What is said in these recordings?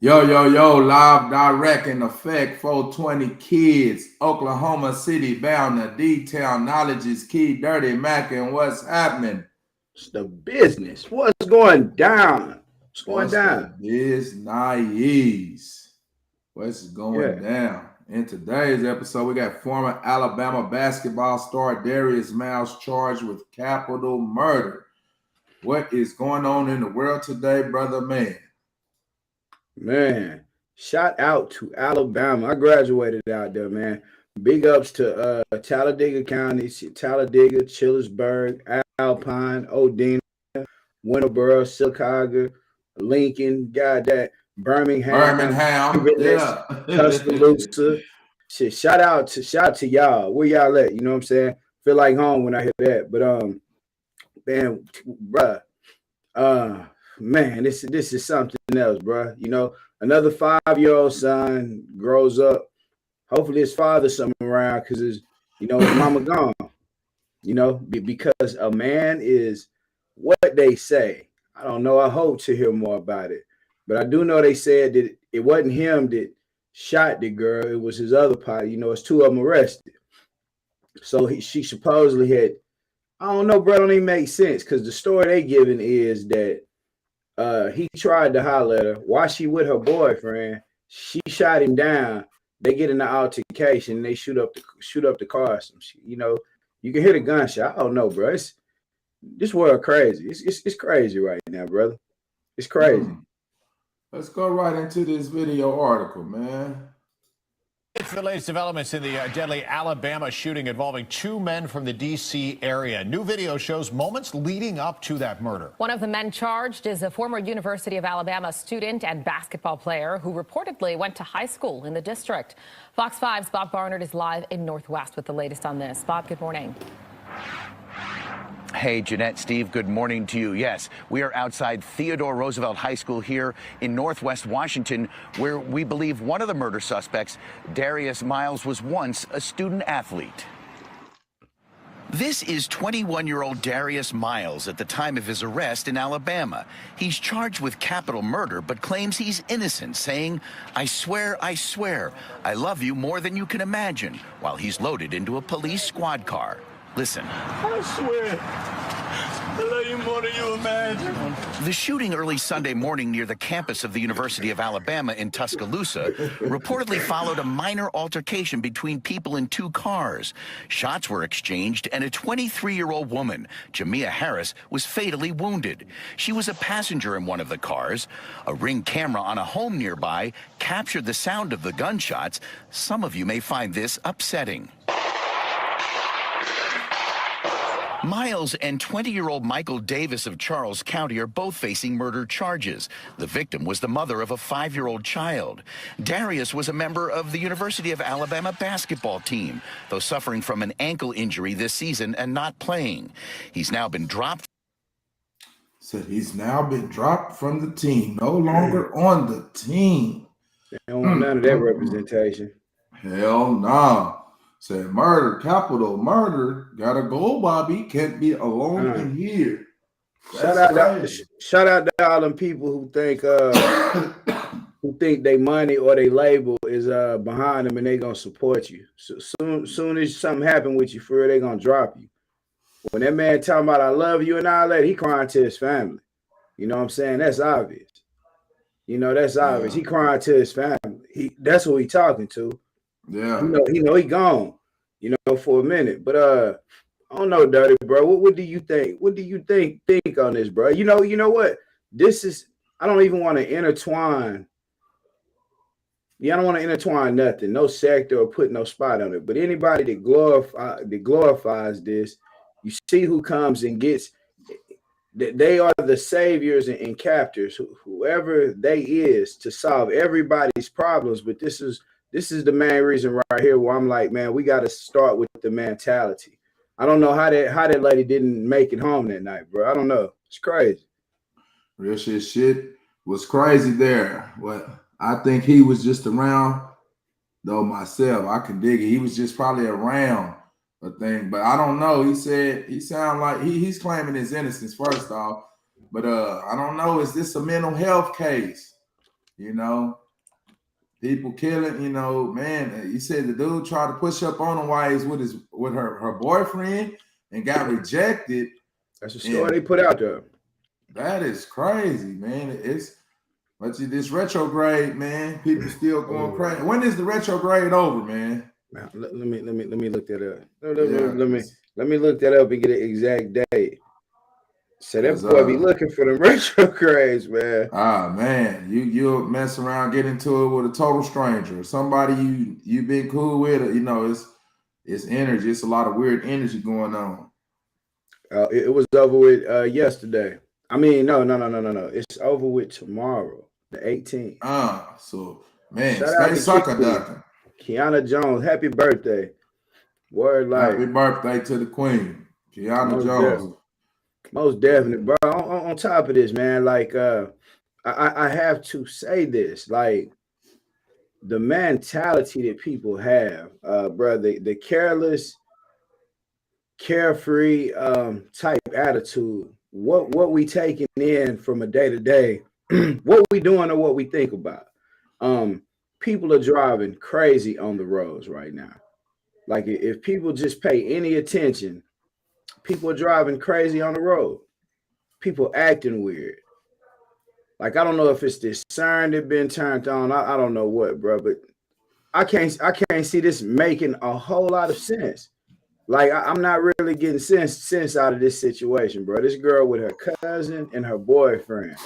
Yo, yo, yo, live, direct, in effect, 420 kids, Oklahoma City bound to detail. Knowledge is key, Dirty Mac, and what's happening? It's the business. What's going down? What's going What's the down? business? What's going Yeah. down? In today's episode, we got former Alabama basketball star Darius Miles charged with capital murder. What is going on in the world today, brother man? Man, shout out to Alabama. I graduated out there, man. Big ups to Talladega County, Talladega, Chillersburg, Alpine, Odina, Winterboro, Chicago, Lincoln, got that, Birmingham, Birmingham, Inverness, yeah. Tuscaloosa. Shit, shout out to y'all. Where y'all at? You know what I'm saying? Feel like home when I hear that. But man, bruh, uh man, this is something else, bruh. You know, another 5-year-old son grows up. Hopefully his father's something around because his mama gone. Because a man is what they say. I don't know. I hope to hear more about it. But I do know they said that it wasn't him that shot the girl. It was his other party. It's two of them arrested. So she supposedly had, I don't know, bro. Don't even make sense because the story they giving is that he tried to holler at her while she with her boyfriend. She shot him down. They get in the altercation. And they shoot up the car. Some shit. You can hear the gunshot. I don't know, bro. This world crazy. It's crazy right now, brother. It's crazy. Let's go right into this video article, man. It's the latest developments in the deadly Alabama shooting involving two men from the D.C. area. New video shows moments leading up to that murder. One of the men charged is a former University of Alabama student and basketball player who reportedly went to high school in the district. Fox 5's Bob Barnard is live in Northwest with the latest on this. Bob, good morning. Hey, Jeanette, Steve, good morning to you. Yes, we are outside Theodore Roosevelt High School here in Northwest Washington, where we believe one of the murder suspects, Darius Miles, was once a student athlete. This is 21-year-old Darius Miles at the time of his arrest in Alabama. He's charged with capital murder, but claims he's innocent, saying, I swear, I love you more than you can imagine, while he's loaded into a police squad car. Listen. I swear, I love you more than you imagine. The shooting early Sunday morning near the campus of the University of Alabama in Tuscaloosa reportedly followed a minor altercation between people in two cars. Shots were exchanged, and a 23-year-old woman, Jamia Harris, was fatally wounded. She was a passenger in one of the cars. A Ring camera on a home nearby captured the sound of the gunshots. Some of you may find this upsetting. Miles and 20-year-old Michael Davis of Charles County are both facing murder charges. The victim was the mother of a 5-year-old child. Darius was a member of the University of Alabama basketball team, though suffering from an ankle injury this season and not playing. He's now been dropped. Said he's now been dropped from the team, no longer on the team. They don't want none of that representation. Hell no. Said murder, capital murder. Gotta go, Bobby. Can't be alone in here. Shout out to all them people who think they money or they label is behind them and they gonna support you. So soon as something happen with you, for real, they gonna drop you. When that man talking about I love you and all that, he crying to his family. You know what I'm saying? That's obvious. That's obvious. He crying to his family. That's who he talking to. Yeah. He gone, for a minute. But I don't know, Dirty, bro. What do you think? What do you think on this, bro? You know what? This is, I don't even want to intertwine. Yeah, I don't want to intertwine nothing, no sector or put no spot on it. But anybody that glorifies this, you see who comes and gets, they are the saviors and captors, whoever they is, to solve everybody's problems. But this is the main reason right here where I'm like, man, we got to start with the mentality. I don't know how that lady didn't make it home that night, bro. I don't know. It's crazy. Real shit was crazy there. What I think he was just around, though myself, I can dig it. He was just probably around a thing, but I don't know. He said he sounded like he's claiming his innocence first off, but I don't know. Is this a mental health case? You know, people killing. You know, man. You said the dude tried to push up on him while he's with her boyfriend and got rejected. That's the story they put out there. That is crazy, man. But this retrograde, man. People still going crazy. When is the retrograde over, man? Let me look that up. Let me look that up and get an exact date. So that boy be looking for the retrogrades, man. Ah, man, you'll mess around, get into it with a total stranger, somebody you been cool with. You know, it's energy. It's a lot of weird energy going on. It was over with yesterday. I mean, no. It's over with tomorrow, the 18th. So man, Shout stay sucker ducking. Kiana Jones, happy birthday. Word life. Happy birthday to the queen, Kiana Jones. Most definitely, bro. On top of this, man, like I have to say this, like the mentality that people have, bro, the careless, carefree type attitude. What we taking in from a day to day, what we doing or what we think about. People are driving crazy on the roads right now. Like if people just pay any attention, people are driving crazy on the road. People acting weird. Like I don't know if it's this siren that been turned on. I don't know what, bro, but I can't see this making a whole lot of sense. Like I'm not really getting sense out of this situation, bro. This girl with her cousin and her boyfriend,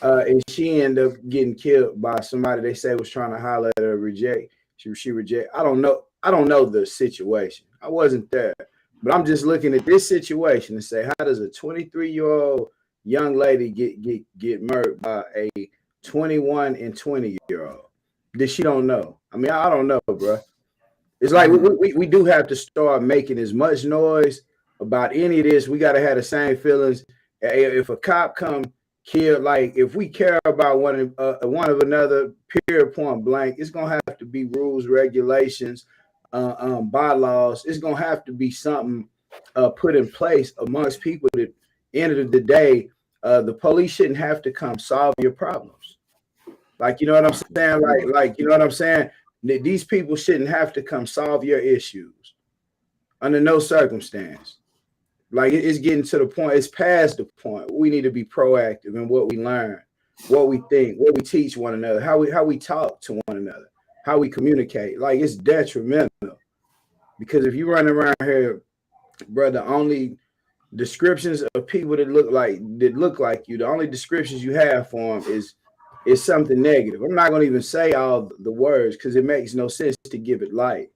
and she ended up getting killed by somebody they say was trying to holler at her, reject. She reject. I don't know the situation. I wasn't there. But I'm just looking at this situation and say, how does a 23-year-old young lady get murdered by a 21 and 20-year-old that she don't know? I mean, I don't know, bro. It's like we do have to start making as much noise about any of this. We got to have the same feelings. If a cop come kill, like if we care about one of another, period, point blank, it's gonna have to be rules, regulations, bylaws. It's gonna have to be something put in place amongst people that end of the day, the police shouldn't have to come solve your problems. Like, you know what I'm saying? Like, you know what I'm saying? These people shouldn't have to come solve your issues under no circumstance. Like it's getting to the point, it's past the point. We need to be proactive in what we learn, what we think, what we teach one another, how we talk to one another, how we communicate. Like it's detrimental. Because if you run around here, bro, the only descriptions of people that look like you, the only descriptions you have for them is something negative. I'm not gonna even say all the words because it makes no sense to give it light.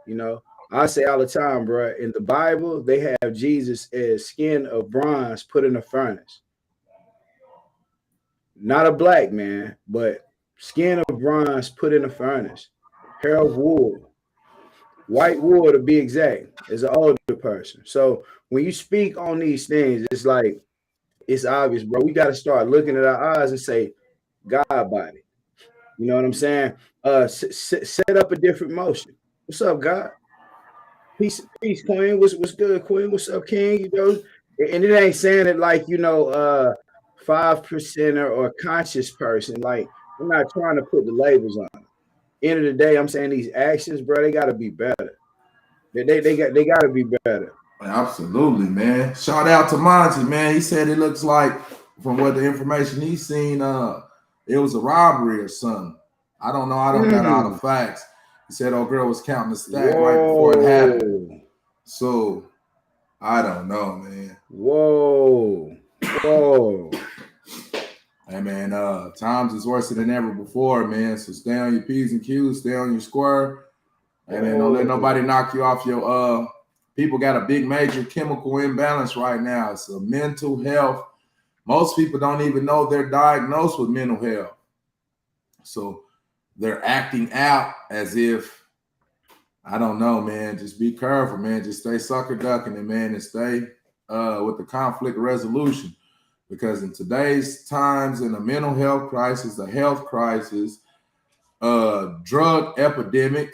You know, I say all the time, bro, in the Bible, they have Jesus as skin of bronze put in a furnace. Not a black man, but skin of bronze put in a furnace. Hair of wool. White wool to be exact, as an older person. So when you speak on these things, it's like, it's obvious, bro. We got to start looking at our eyes and say, God body. You know what I'm saying? Set up a different motion. What's up, God? Peace, Queen. What's good, Queen? What's up, King? You know, and it ain't saying it like, you know, 5%er or conscious person. Like, I'm not trying to put the labels on it. End of the day, I'm saying these actions, bro, they gotta be better. They gotta be better. Absolutely, man. Shout out to Monty, man. He said it looks like, from what the information he's seen, it was a robbery or something. I don't know. I don't got all the facts. He said old girl was counting the stack right before it happened. So I don't know, man. Whoa. Hey man, times is worse than ever before, man. So stay on your P's and Q's, stay on your square. And man, don't let nobody knock you off your people got a big major chemical imbalance right now. It's a mental health. Most people don't even know they're diagnosed with mental health. So they're acting out as if, I don't know, man. Just be careful, man. Just stay sucker ducking it, man, and stay with the conflict resolution. Because in today's times, in a mental health crisis, a health crisis, drug epidemic,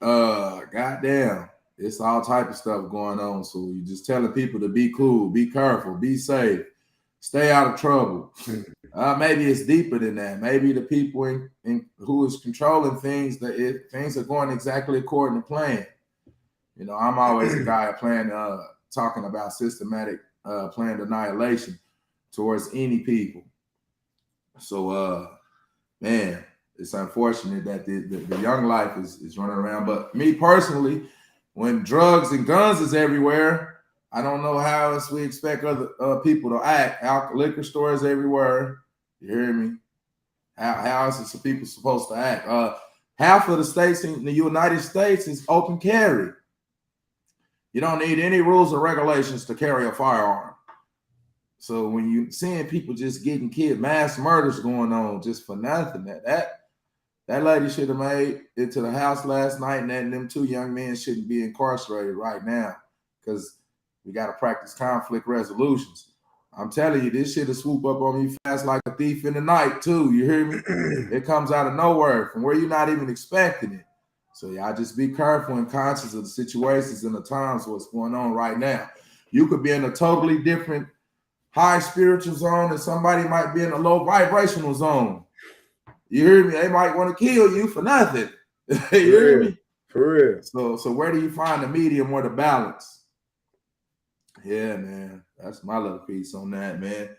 goddamn, it's all type of stuff going on. So you're just telling people to be cool, be careful, be safe, stay out of trouble. Maybe it's deeper than that. Maybe the people who is controlling things, things are going exactly according to plan. You know, I'm always a guy talking about systematic planned annihilation towards any people. So, man, it's unfortunate that the young life is running around. But me personally, when drugs and guns is everywhere, I don't know how else we expect other people to act. Liquor stores everywhere. You hear me? How else is the people supposed to act? Half of the states in the United States is open carry. You don't need any rules or regulations to carry a firearm. So when you seeing people just getting killed, mass murders going on just for nothing, that lady should have made it to the house last night, and them two young men shouldn't be incarcerated right now because we got to practice conflict resolutions. I'm telling you, this shit will swoop up on you fast like a thief in the night too. You hear me? It comes out of nowhere from where you're not even expecting it. So y'all just be careful and conscious of the situations and the times what's going on right now. You could be in a totally different high spiritual zone and somebody might be in a low vibrational zone. You hear me? They might want to kill you for nothing. You hear me? For real. So where do you find the medium or the balance? Yeah, man. That's my little piece on that, man.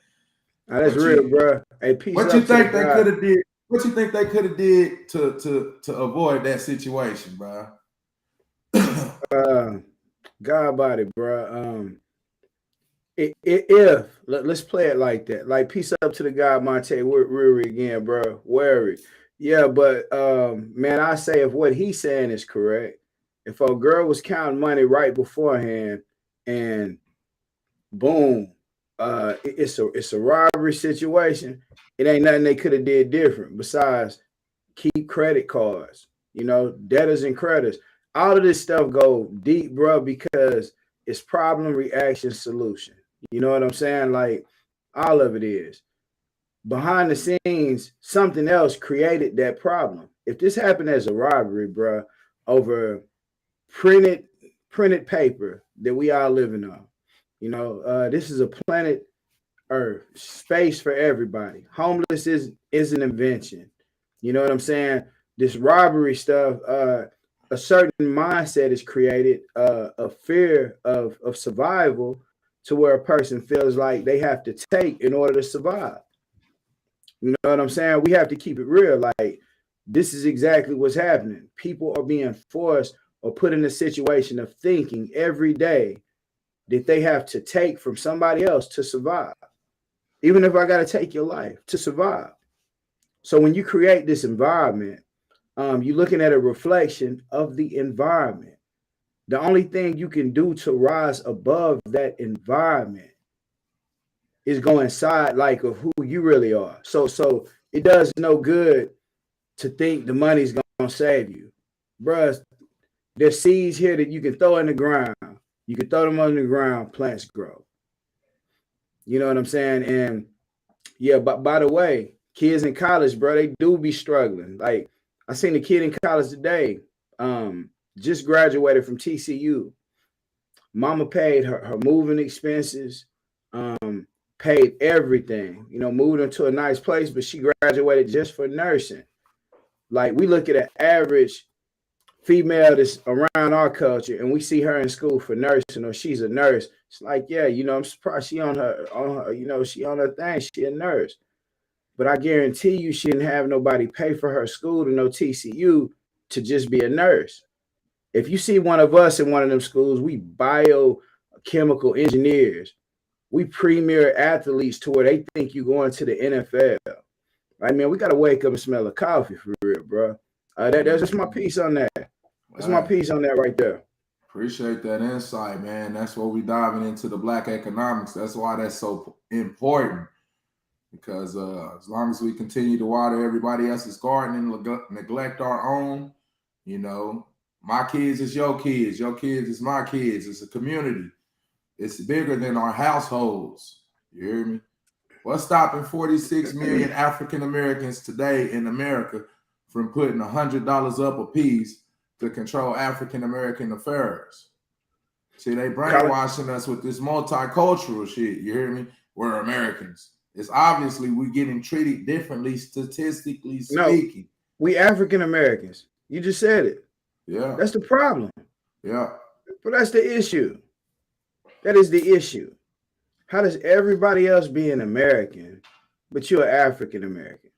That's real, bro. Hey, peace. What you think they could have did? What you think they could have did to avoid that situation, bro? God body, bro. Let's play it like that. Like, peace up to the guy Monte Weary again, bro. Worry. Yeah, but man, I say if what he's saying is correct, if a girl was counting money right beforehand and boom, it's a robbery situation, it ain't nothing they could have did different besides keep credit cards, debtors and creditors. All of this stuff go deep, bro, because it's problem, reaction, solution. You know what I'm saying? Like, all of it is. Behind the scenes, something else created that problem. If this happened as a robbery, bro, over printed paper that we all living on, this is a planet Earth, space for everybody. Homeless is an invention. You know what I'm saying? This robbery stuff, a certain mindset is created, a fear of survival, to where a person feels like they have to take in order to survive. You know what I'm saying? We have to keep it real. Like, this is exactly what's happening. People are being forced or put in a situation of thinking every day that they have to take from somebody else to survive. Even if I got to take your life to survive. So when you create this environment, you're looking at a reflection of the environment. The only thing you can do to rise above that environment is go inside, like, of who you really are. So it does no good to think the money's gonna save you, bruh. There's seeds here that you can throw in the ground. You can throw them on the ground, plants grow. You know what I'm saying? And yeah, but by the way, kids in college, bro, they do be struggling. Like, I seen a kid in college today, just graduated from TCU. Mama paid her moving expenses, paid everything, moved into a nice place, but she graduated just for nursing. Like, we look at an average female that's around our culture and we see her in school for nursing, or she's a nurse. It's like, yeah, I'm surprised she on her, she on her thing, she a nurse. But I guarantee you she didn't have nobody pay for her school to no TCU to just be a nurse. If you see one of us in one of them schools, we biochemical engineers. We premier athletes to where they think you going to the NFL. I mean, we got to wake up and smell the coffee for real, bro. That's just my piece on that. That's my piece on that right there. Appreciate that insight, man. That's what we diving into the Black economics. That's why that's so important. Because as long as we continue to water everybody else's garden and neglect our own, my kids is your kids is my kids. It's a community. It's bigger than our households. You hear me? What's stopping 46 million African Americans today in America from putting $100 up a piece to control African American affairs? See, they brainwashing us with this multicultural shit. You hear me? We're Americans. It's obviously we're getting treated differently, statistically speaking. No, we African Americans. You just said it. Yeah. That's the problem. Yeah. But that's the issue. That is the issue. How does everybody else be an American, but you're African American?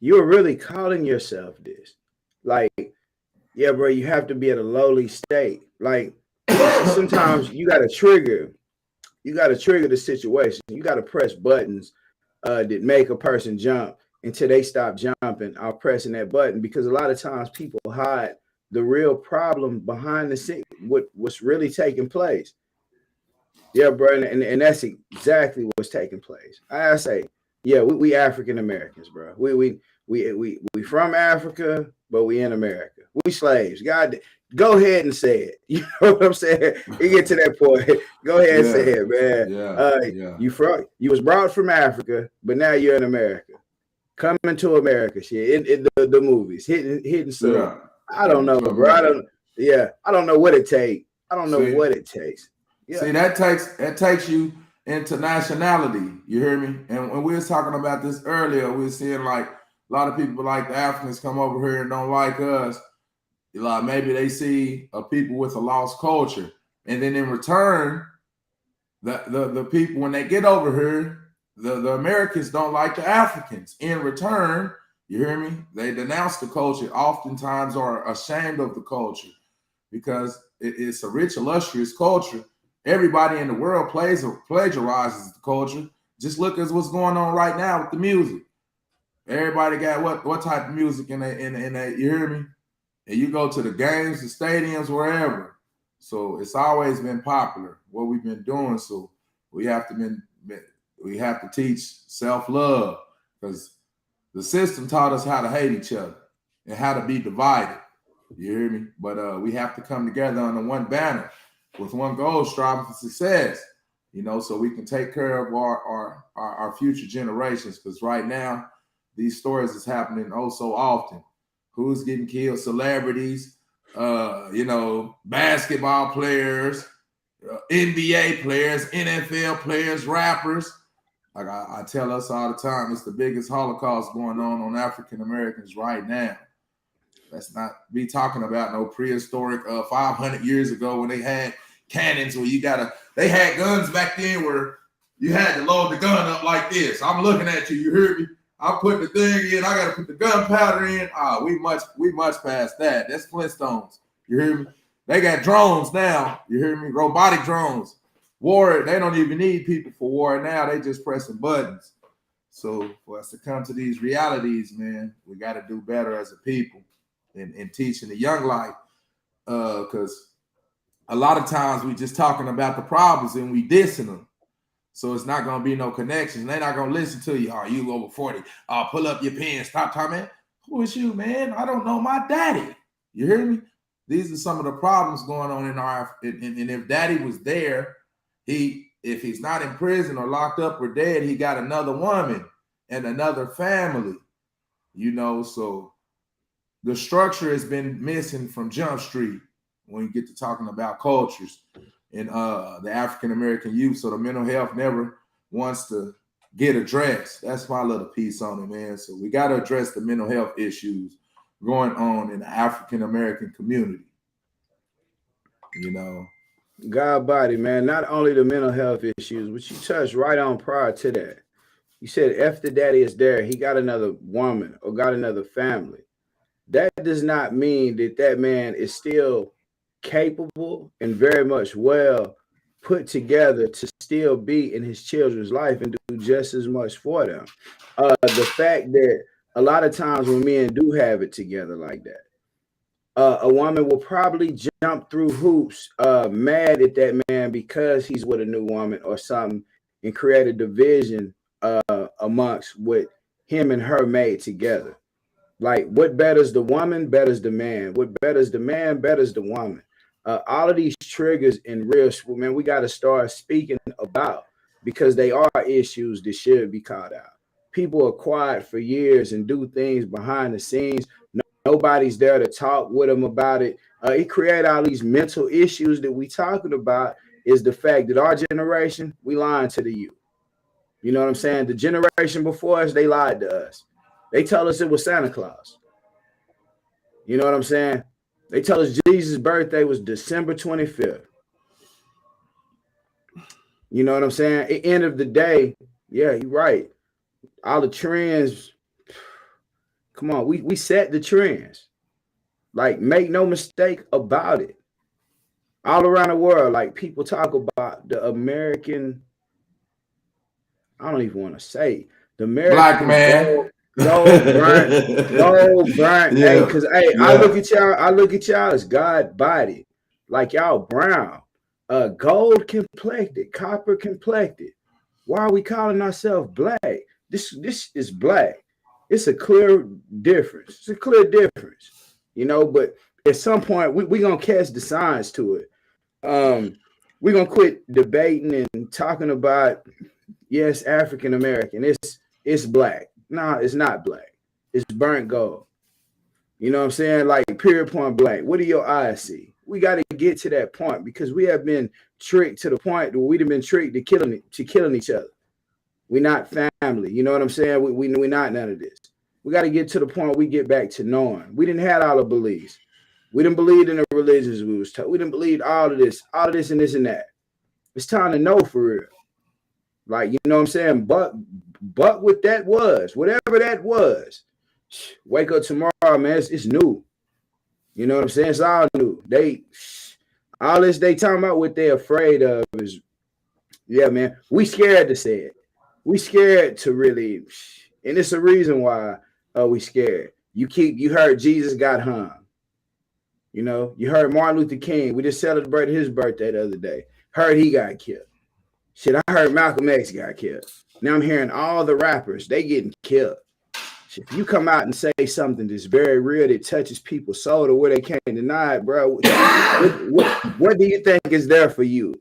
You're really calling yourself this. Like, yeah, bro, you have to be at a lowly state. Like, sometimes you got to trigger. You got to trigger the situation. You got to press buttons that make a person jump until they stop jumping or pressing that button. Because a lot of times people hide the real problem behind the scene, what's really taking place. Yeah, bro, and that's exactly what's taking place. I say, yeah, we African Americans, bro. We from Africa, but we in America. We slaves. God, go ahead and say it. You know what I'm saying? You get to that point. Go ahead and say it, man. You was brought from Africa, but now you're in America. Coming to America, shit. In the movies, hitting soon. Yeah. I don't know, bro. I don't know what it takes. I don't know what it takes. Yeah. See, that takes you into nationality. You hear me? And when we was talking about this earlier, we were seeing like a lot of people like the Africans come over here and don't like us. Like maybe they see a people with a lost culture, and then in return, the people when they get over here, the Americans don't like the Africans. In return, you hear me? They denounce the culture. Oftentimes are ashamed of the culture because it's a rich, illustrious culture. Everybody in the world plagiarizes the culture. Just look at what's going on right now with the music. Everybody got what type of music in that, you hear me? And you go to the games, the stadiums, wherever. So it's always been popular, what we've been doing. So we have to teach self-love because the system taught us how to hate each other and how to be divided. You hear me? But we have to come together under one banner with one goal, striving for success, you know, so we can take care of our future generations. Because right now, these stories is happening oh so often. Who's getting killed? Celebrities, you know, basketball players, NBA players, NFL players, rappers. Like I tell us all the time, it's the biggest Holocaust going on African Americans right now. Let's not be talking about no prehistoric 500 years ago when they had cannons where they had guns back then where you had to load the gun up like this. I'm looking at you, you hear me? I put the thing in, I got to put the gunpowder in. We much past that. That's Flintstones. You hear me? They got drones now. You hear me? Robotic drones. War, they don't even need people for war now. They just pressing buttons. So for us to come to these realities, man, we got to do better as a people in teaching the young life. Because a lot of times we just talking about the problems and we dissing them. So it's not going to be no connections. They're not going to listen to you. Oh, you over 40. Pull up your pants. Stop talking. Who is you, man? I don't know my daddy. You hear me? These are some of the problems going on and if daddy was there, if he's not in prison or locked up or dead, he got another woman and another family, you know. So the structure has been missing from Jump Street when you get to talking about cultures and the African American youth. So the mental health never wants to get addressed. That's my little piece on it, man. So we got to address the mental health issues going on in the African American community, you know. God body, man. Not only the mental health issues, but you touched right on prior to that. You said if the daddy is there, he got another woman or got another family. That does not mean that man is still capable and very much well put together to still be in his children's life and do just as much for them. The fact that a lot of times when men do have it together like that, a woman will probably jump through hoops mad at that man because he's with a new woman or something and create a division amongst what him and her made together. Like what betters the woman, betters the man. What betters the man, betters the woman. All of these triggers in real, man, we got to start speaking about because they are issues that should be called out. People are quiet for years and do things behind the scenes. Nobody's there to talk with them about it. It created all these mental issues that we talking about is the fact that our generation, we lying to the youth. You know what I'm saying? The generation before us, they lied to us. They tell us it was Santa Claus. You know what I'm saying? They tell us Jesus' birthday was December 25th. You know what I'm saying? At the end of the day, yeah, you're right. All the trends, come on, we set the trends. Like, make no mistake about it. All around the world, like, people talk about the American, I don't even want to say the Black American man. gold burnt. Hey, Yeah. because hey, I Yeah. look at y'all as God body, like y'all brown, gold complected, copper complected. Why are we calling ourselves black? This is black. It's a clear difference. It's a clear difference, you know. But at some point, we gonna catch the signs to it. We're gonna quit debating and talking about yes, African American. It's black. No, it's not black. It's burnt gold. You know what I'm saying? Like, period, point blank. What do your eyes see? We got to get to that point because we have been tricked to the point where we've been tricked to killing each other. We're not family. You know what I'm saying? We're not none of this. We got to get to the point where we get back to knowing. We didn't have all the beliefs. We didn't believe in the religions we was taught. We didn't believe all of this and this and that. It's time to know for real. Like, you know what I'm saying? But what that was, whatever that was, wake up tomorrow, man. It's new. You know what I'm saying? It's all new. All this they talking about what they're afraid of is, yeah, man. We scared to say it. We scared to really, and it's a reason why we scared. You heard Jesus got hung. You know, you heard Martin Luther King. We just celebrated his birthday the other day. Heard he got killed. Shit, I heard Malcolm X got killed. Now I'm hearing all the rappers, they getting killed. Shit, if you come out and say something that's very real that touches people's soul to where they can't deny it, bro, what do you think is there for you?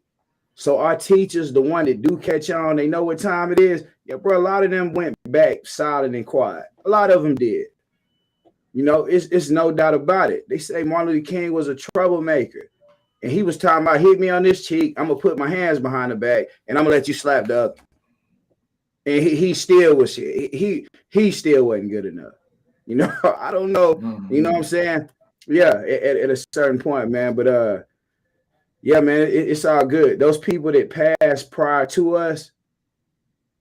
So our teachers, the one that do catch on, they know what time it is. Yeah, bro, a lot of them went back silent and quiet. A lot of them did. You know, it's no doubt about it. They say Martin Luther King was a troublemaker. And he was talking about, hit me on this cheek, I'm going to put my hands behind the back, and I'm going to let you slap the other. And he still was, he still wasn't good enough. You know, I don't know. Mm-hmm. You know what I'm saying? Yeah, at a certain point, man. But, yeah, man, it's all good. Those people that passed prior to us,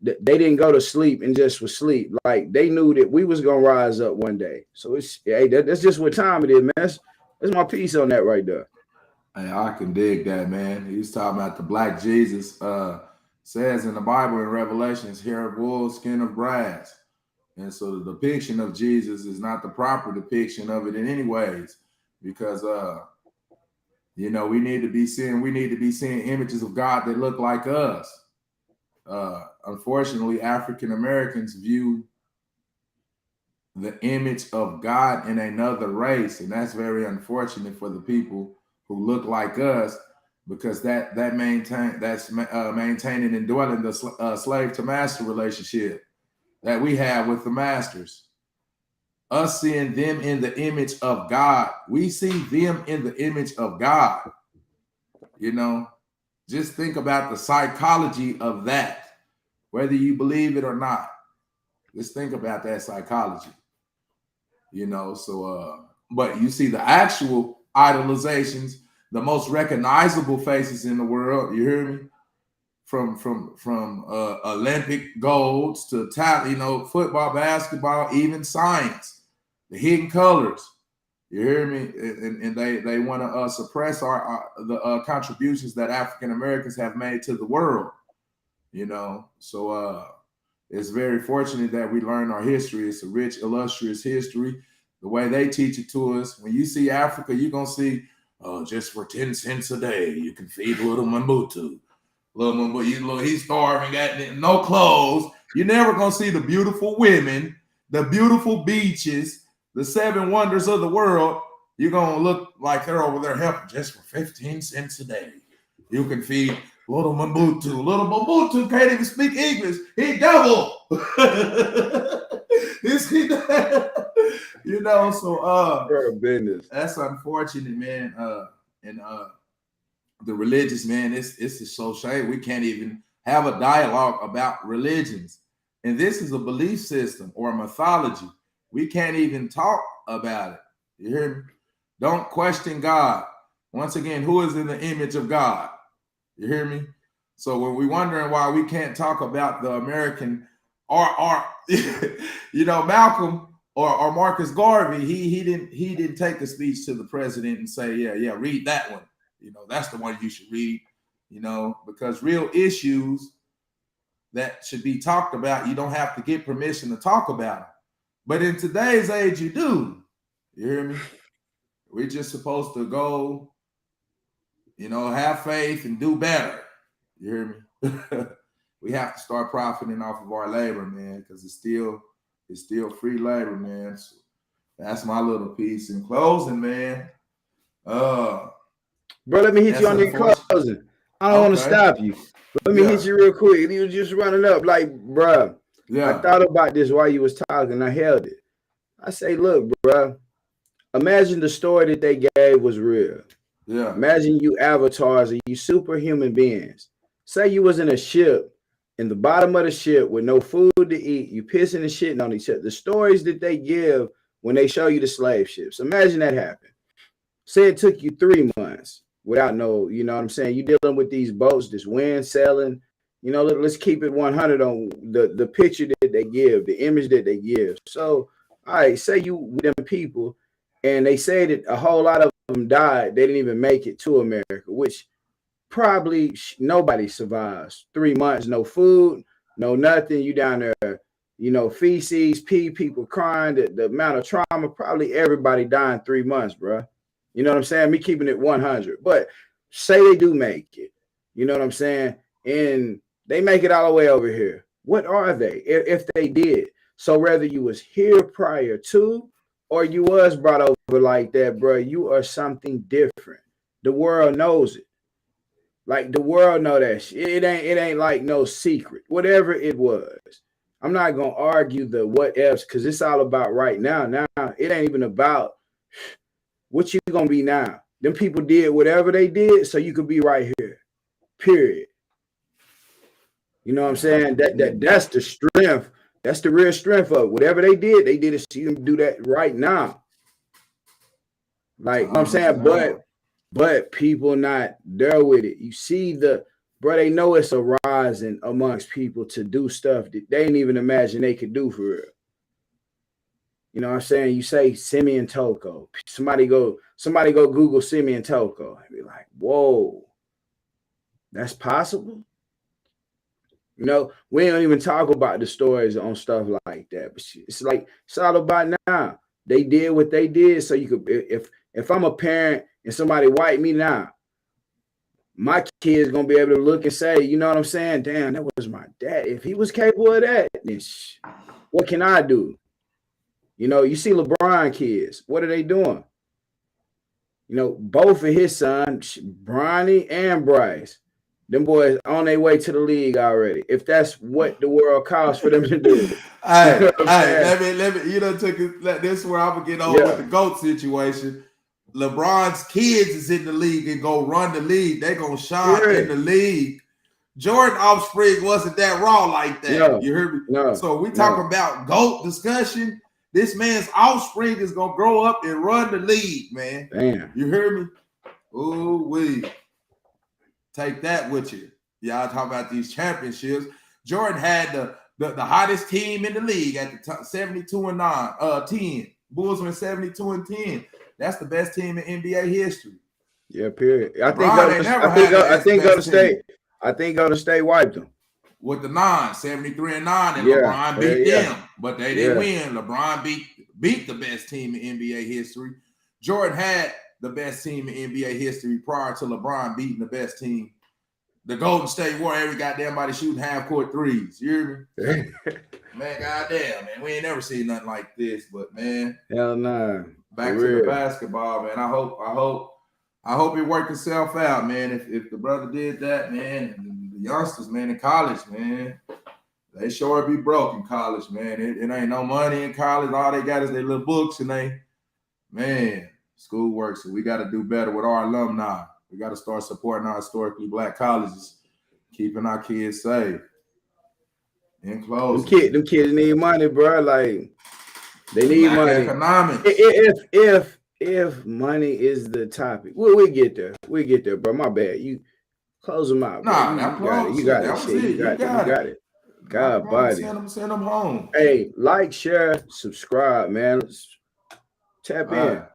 they didn't go to sleep and just was asleep. Like, they knew that we was going to rise up one day. So, that's just what time it is, man. That's my piece on that right there. Hey, I can dig that, man. He's talking about the black Jesus. Says in the Bible in Revelations, hair of wool, skin of brass. And so the depiction of Jesus is not the proper depiction of it in any ways, because you know, we need to be seeing images of God that look like us. Unfortunately, African Americans view the image of God in another race, and that's very unfortunate for the people who look like us, because that's maintaining and dwelling the slave to master relationship that we have with the masters. Us seeing them in the image of God, we see them in the image of God. You know, just think about the psychology of that, whether you believe it or not. Just think about that psychology. You know, so but you see the actual idolizations, the most recognizable faces in the world, you hear me? From Olympic golds to talent, you know, football, basketball, even science, the hidden colors, you hear me? And they want to suppress the contributions that African Americans have made to the world, you know. So it's very fortunate that we learn our history. It's a rich, illustrious history. The way they teach it to us, when you see Africa, you're going to see, oh, just for 10 cents a day, you can feed little Mobutu. Little Mobutu, he's starving, got no clothes. You're never going to see the beautiful women, the beautiful beaches, the 7 wonders of the world. You're going to look like they're over there helping just for 15 cents a day. You can feed little Mobutu. Little Mobutu can't even speak English. He devil. You know, so business. That's unfortunate, man. And the religious, man, it's so shame. We can't even have a dialogue about religions. And this is a belief system or a mythology. We can't even talk about it. You hear me? Don't question God. Once again, who is in the image of God? You hear me? So when we're wondering why we can't talk about the American or you know, Malcolm or Marcus Garvey, he didn't take a speech to the president and say, yeah, read that one. You know, that's the one you should read, you know, because real issues that should be talked about, you don't have to get permission to talk about them. But in today's age, you do. You hear me? We're just supposed to go, you know, have faith and do better. You hear me? We have to start profiting off of our labor, man, because it's still free labor, man. So that's my little piece. In closing, man. Bro, let me hit you on the closing. I don't want to stop you. But let me hit you real quick. You was just running up like, bro. Yeah. I thought about this while you was talking. I held it. I say, look, bro. Imagine the story that they gave was real. Yeah. Imagine you avatars and you superhuman beings. Say you was in a ship, in the bottom of the ship with no food to eat. You pissing and shitting on each other. The stories that they give when they show you the slave ships. Imagine that happened. Say it took you 3 months without no, you know what I'm saying? You dealing with these boats, this wind sailing. You know, let's keep it 100 on the picture that they give, the image that they give. So, all right, say you with them people, and they say that a whole lot of them died. They didn't even make it to America, which probably nobody survives. 3 months, no food, no nothing. You down there, you know, feces, pee, people crying, the amount of trauma, probably everybody dying 3 months, bro. You know what I'm saying? Me keeping it 100. But say they do make it, you know what I'm saying? And they make it all the way over here. What are they if they did? So whether you was here prior to or you was brought over like that, bro, you are something different. The world knows it. Like the world know that shit. It ain't like no secret. Whatever it was. I'm not gonna argue the what ifs because it's all about right now. Now it ain't even about what you gonna be now. Them people did whatever they did so you could be right here. Period. You know what I'm saying? That's the strength. That's the real strength of it. Whatever they did it so you can do that right now. Like, you know what I'm saying? But people not there with it. You see bro, they know it's a rising amongst people to do stuff that they didn't even imagine they could do for real. You know what I'm saying? You say Simeon Toko. Somebody go Google Simeon Toko and be like, whoa, that's possible? You know, we don't even talk about the stories on stuff like that. But it's like, it's all about now. They did what they did. So you could, if I'm a parent and somebody wipe me now, my kid's going to be able to look and say, you know what I'm saying? Damn, that was my dad. If he was capable of that, then what can I do? You know, you see LeBron kids. What are they doing? You know, both of his sons, Bronny and Bryce, them boys on their way to the league already. If that's what the world calls for them to do. Let me, you know, this is where I'm gonna get on with the GOAT situation. LeBron's kids is in the league and go run the league. They gonna shine in the league. Jordan offspring wasn't that raw like that. No, you hear me? No, so we talk about GOAT discussion. This man's offspring is gonna grow up and run the league, man. Damn. You hear me? Ooh, we take that with you. Y'all talk about these championships. Jordan had the hottest team in the league at the time, 72-10. Bulls went 72-10. That's the best team in NBA history. Yeah, period. I think Golden State wiped them. With the 73-9, and LeBron beat them, but they didn't win. LeBron beat the best team in NBA history. Jordan had the best team in NBA history prior to LeBron beating the best team. The Golden State Warriors, every goddamn body shooting half-court threes. You hear me? Man, goddamn, man. We ain't never seen nothing like this, but man. Hell no. Back to the basketball, man. I hope it worked itself out, man. If the brother did that, man, and the youngsters, man, in college, man, they sure be broke in college, man. It ain't no money in college. All they got is their little books, and school works. So we got to do better with our alumni. We got to start supporting our historically black colleges keeping our kids safe. In closing, them kids need money, bro. Like they need money. Economics. If money is the topic, we get there. We get there, bro. My bad. You close them out. Nah, you got it. God body. Send them home. Hey, like, share, subscribe, man. Let's tap in.